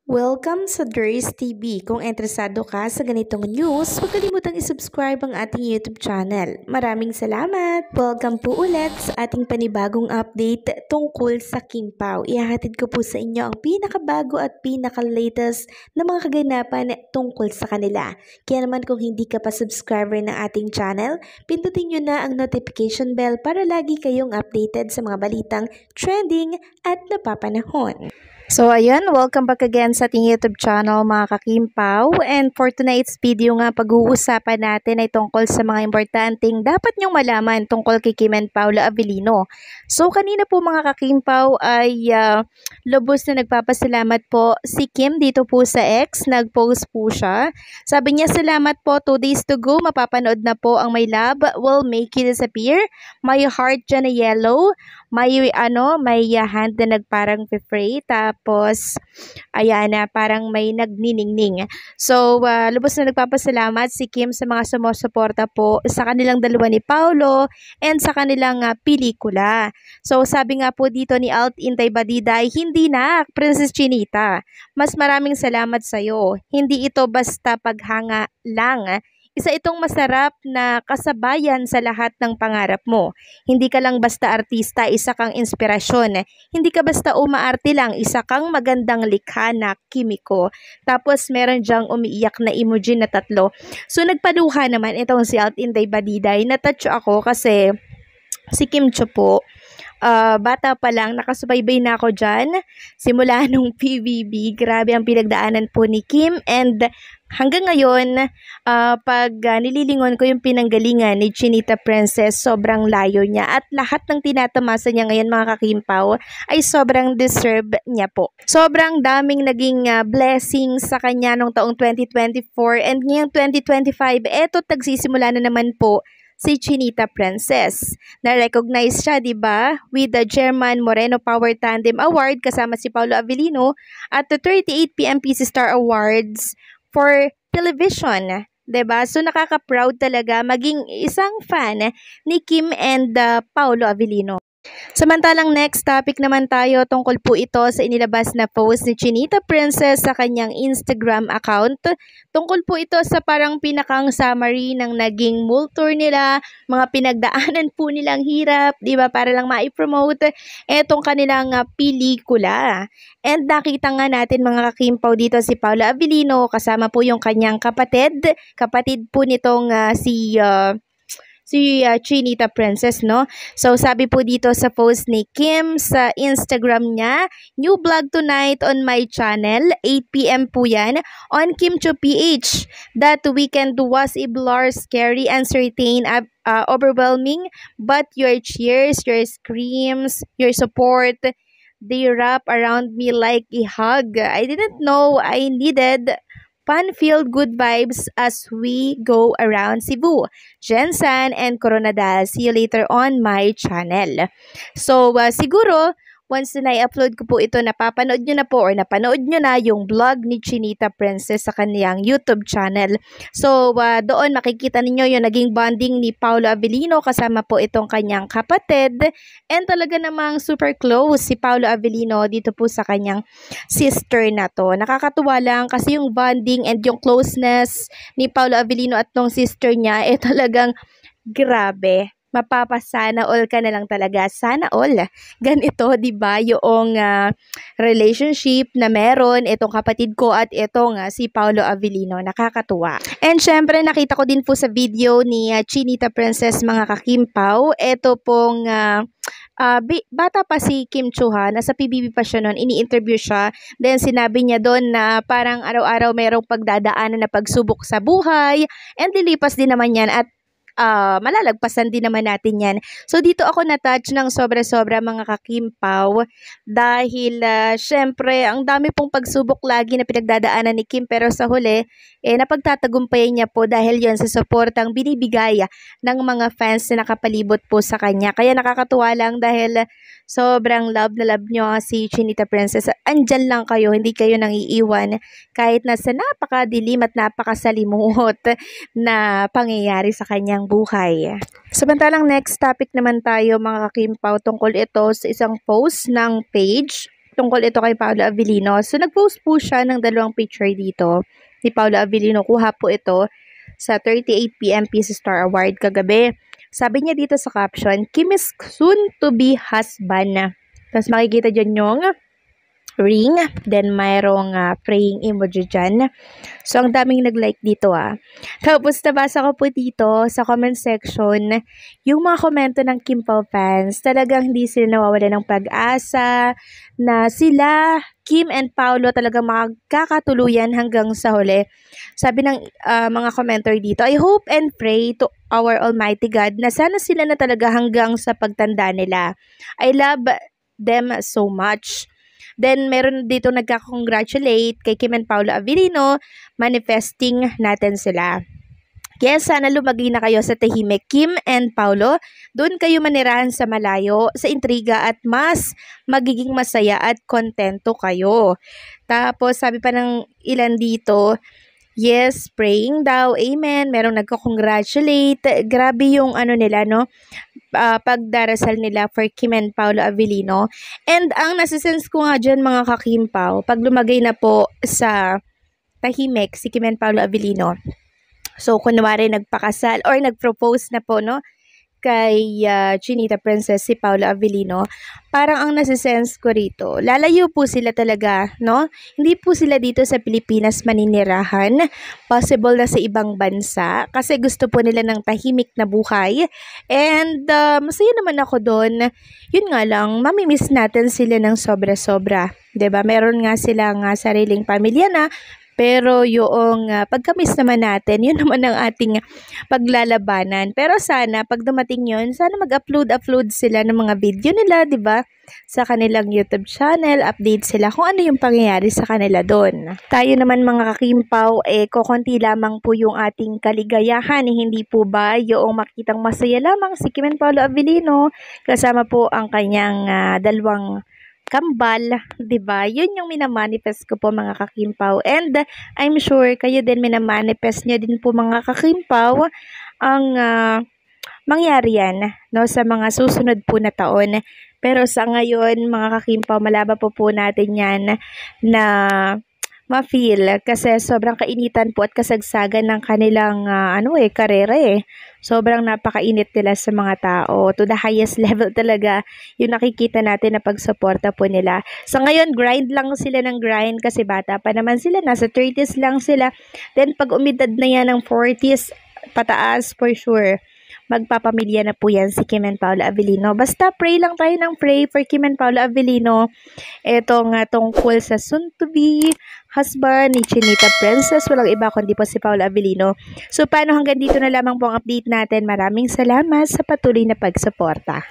Welcome sa Durs TV. Kung interesado ka sa ganitong news, huwag kalimutang isubscribe ang ating YouTube channel. Maraming salamat! Welcome po ulit sa ating panibagong update tungkol sa Kim Pao. Ihahatid ko po sa inyo ang pinakabago at pinaka-latest na mga kaganapan tungkol sa kanila. Kaya naman kung hindi ka pa subscriber ng ating channel, pindutin nyo na ang notification bell para lagi kayong updated sa mga balitang trending at napapanahon. So ayan, welcome back again sa ating YouTube channel mga kakimpaw. And for tonight's video nga, pag-uusapan natin ay tungkol sa mga importanteng dapat nyong malaman tungkol kay Kim and Paula Avellino. So kanina po mga kakimpaw ay lubos na nagpapasalamat po si Kim dito po sa X. Nag-post po siya. Sabi niya, salamat po, 2 days to go, mapapanood na po ang My Love Will Make You Disappear. My heart dyan na yellow. May hand na nagparang pray. Tapos, ayan na, parang may nagniningning. So, lubos na nagpapasalamat si Kim sa mga sumusuporta po sa kanilang dalawa ni Paolo and sa kanilang pelikula. So, sabi nga po dito ni Alt Intay Badiday, hindi na, Princess Chinita. Mas maraming salamat sa'yo. Hindi ito basta paghanga lang. Isa itong masarap na kasabayan sa lahat ng pangarap mo. Hindi ka lang basta artista, isa kang inspirasyon. Hindi ka basta umaarte lang, isa kang magandang likha na kimiko. Tapos meron dyang umiiyak na emoji na 3. So nagpaluha naman itong si Alt Inday Badiday. Na-touch ako kasi si Kim Cho po, bata pa lang, nakasubaybay na ako dyan. Simula nung PBB, grabe ang pinagdaanan po ni Kim. And hanggang ngayon, pag nililingon ko yung pinanggalingan ni Chinita Princess, sobrang layo niya. At lahat ng tinatamasa niya ngayon mga kakimpaw ay sobrang deserve niya po. Sobrang daming naging blessings sa kanya nung taong 2024 and ngayong 2025, eto tagsisimula na naman po si Chinita Princess. Na-recognize siya, di ba, with the German Moreno Power Tandem Award kasama si Paolo Avellino at the 38 PM PC Star Awards for television. Diba? So nakaka-proud talaga maging isang fan ni Kim and Paolo Avellino. Samantalang next topic naman tayo, tungkol po ito sa inilabas na post ni Chinita Princess sa kanyang Instagram account. Tungkol po ito sa parang pinakang summary ng naging mall tour nila, mga pinagdaanan po nilang hirap, di ba, para lang ma-promote etong kanilang pelikula. And nakita nga natin mga kakimpaw dito si Paula Avellino kasama po yung kanyang kapatid po nitong si Chinita Princess, no? So, sabi po dito sa post ni Kim sa Instagram niya, new vlog tonight on my channel, 8 PM po yan, on Kim Cho PH. That weekend was a blur, scary, uncertain, overwhelming, but your cheers, your screams, your support, they wrap around me like a hug. I didn't know I needed fun-filled good vibes as we go around Cebu, Jensan, and Coronadal. See you later on my channel. So, siguro, once na i-upload ko po ito, napapanood nyo na po or napanood nyo na yung vlog ni Chinita Princess sa kaniyang YouTube channel. So, doon makikita ninyo yung naging bonding ni Paolo Avellino kasama po itong kanyang kapatid. And talaga namang super close si Paolo Avellino dito po sa kanyang sister na to. Nakakatuwa lang kasi yung bonding and yung closeness ni Paolo Avellino at tong sister niya talagang grabe. Mapapasana all ka na lang talaga. Sana all. Ganito, 'di ba, yung relationship na meron itong kapatid ko at itong si Paolo Avellino. Nakakatuwa. And syempre, nakita ko din po sa video ni Chinita Princess mga kakimpaw, ito pong bata pa si Kim Cho, nasa PBB pa siya noon, ini-interview siya. Then sinabi niya doon na parang araw-araw mayroong pagdadaanan na pagsubok sa buhay and lilipas din naman yan at malalagpasan din naman natin yan. So dito ako na-touch ng sobra-sobra mga kakimpaw dahil syempre ang dami pong pagsubok lagi na pinagdadaanan ni Kim, pero sa huli napagtatagumpayan niya po dahil yon sa suportang binibigay ng mga fans na nakapalibot po sa kanya. Kaya nakakatuwa lang dahil sobrang love na love nyo si Chinita Princess. Andyan lang kayo, hindi kayo nang iiwan kahit nasa napakadilim at napakasalimuot na pangyayari sa kanyang buhay. Samantalang next topic naman tayo mga kakimpaw, tungkol ito sa isang post ng page tungkol ito kay Paolo Avellino. So, nag-post po siya ng 2 picture dito ni Paolo Avellino. Kuha po ito sa 38 PM Peace Star Award kagabi. Sabi niya dito sa caption, Kim is soon to be husband. Tapos makikita dyan yung ring, then mayroong praying emoji dyan. So, ang daming nag-like dito Tapos, nabasa ko po dito sa comment section, yung mga komento ng Kim Pao fans, talagang hindi sila nawawala ng pag-asa na sila, Kim and Paolo, talagang magkakatuluyan hanggang sa huli. Sabi ng mga commenter dito, I hope and pray to our Almighty God na sana sila na talaga hanggang sa pagtanda nila. I love them so much. Then, meron dito nagka-congratulate kay Kim and Paolo Avellino, manifesting natin sila. Kaya sana lumagay na kayo sa tahimik, Kim and Paolo. Doon kayo manirahan sa malayo, sa intriga at mas magiging masaya at kontento kayo. Tapos, sabi pa ng ilan dito, yes, praying daw, amen. Merong nagko-congratulate. Grabe yung nila, no? Pagdarasal nila for Kim and Paolo Avellino. And ang nasisense ko nga dyan mga kakimpaw, pag lumagay na po sa tahimik si Kim and Paolo Avellino, so kunwari nagpakasal or nagpropose na po, no, kay Chinita Princess si Paolo Avellino, parang ang nasisense ko rito, lalayo po sila talaga, no? Hindi po sila dito sa Pilipinas maninirahan, possible na sa ibang bansa, kasi gusto po nila ng tahimik na buhay, and masaya naman ako doon. Yun nga lang, mamimiss natin sila ng sobra-sobra, 'di ba? Meron nga silang sariling pamilya na, pero yung pagka-miss naman natin, yun naman ang ating paglalabanan. Pero sana, pag dumating yun, sana mag-upload sila ng mga video nila, di ba? Sa kanilang YouTube channel, update sila kung ano yung pangyayari sa kanila doon. Tayo naman mga kakimpaw, kukunti lamang po yung ating kaligayahan. Hindi po ba yung makitang masaya lamang si Kim and Paolo Avellino, kasama po ang kanyang 2 kambal, 'di ba? Yun yung minamanifest ko po mga kakimpaw. And I'm sure kayo din minamanifest nyo din po mga kakimpaw ang mangyari yan, no, sa mga susunod po na taon. Pero sa ngayon mga kakimpaw, malaba po natin yan na ma-feel kasi sobrang kainitan po at kasagsagan ng kanilang karera Sobrang napakainit nila sa mga tao. To the highest level talaga yung nakikita natin na pagsuporta po nila. Sa ngayon, grind lang sila ng grind kasi bata pa naman sila. Nasa 30s lang sila. Then pag umidad na yan ng 40s pataas, for sure, magpapamilya na po yan si Kim and Paolo Avellino. Basta pray lang tayo ng pray for Kim and Paolo Avellino. Ito nga tungkol sa soon-to-be husband ni Chinita Princess. Walang iba kundi po si Paolo Avellino. So, paano hanggang dito na lamang po ang update natin. Maraming salamat sa patuloy na pagsuporta.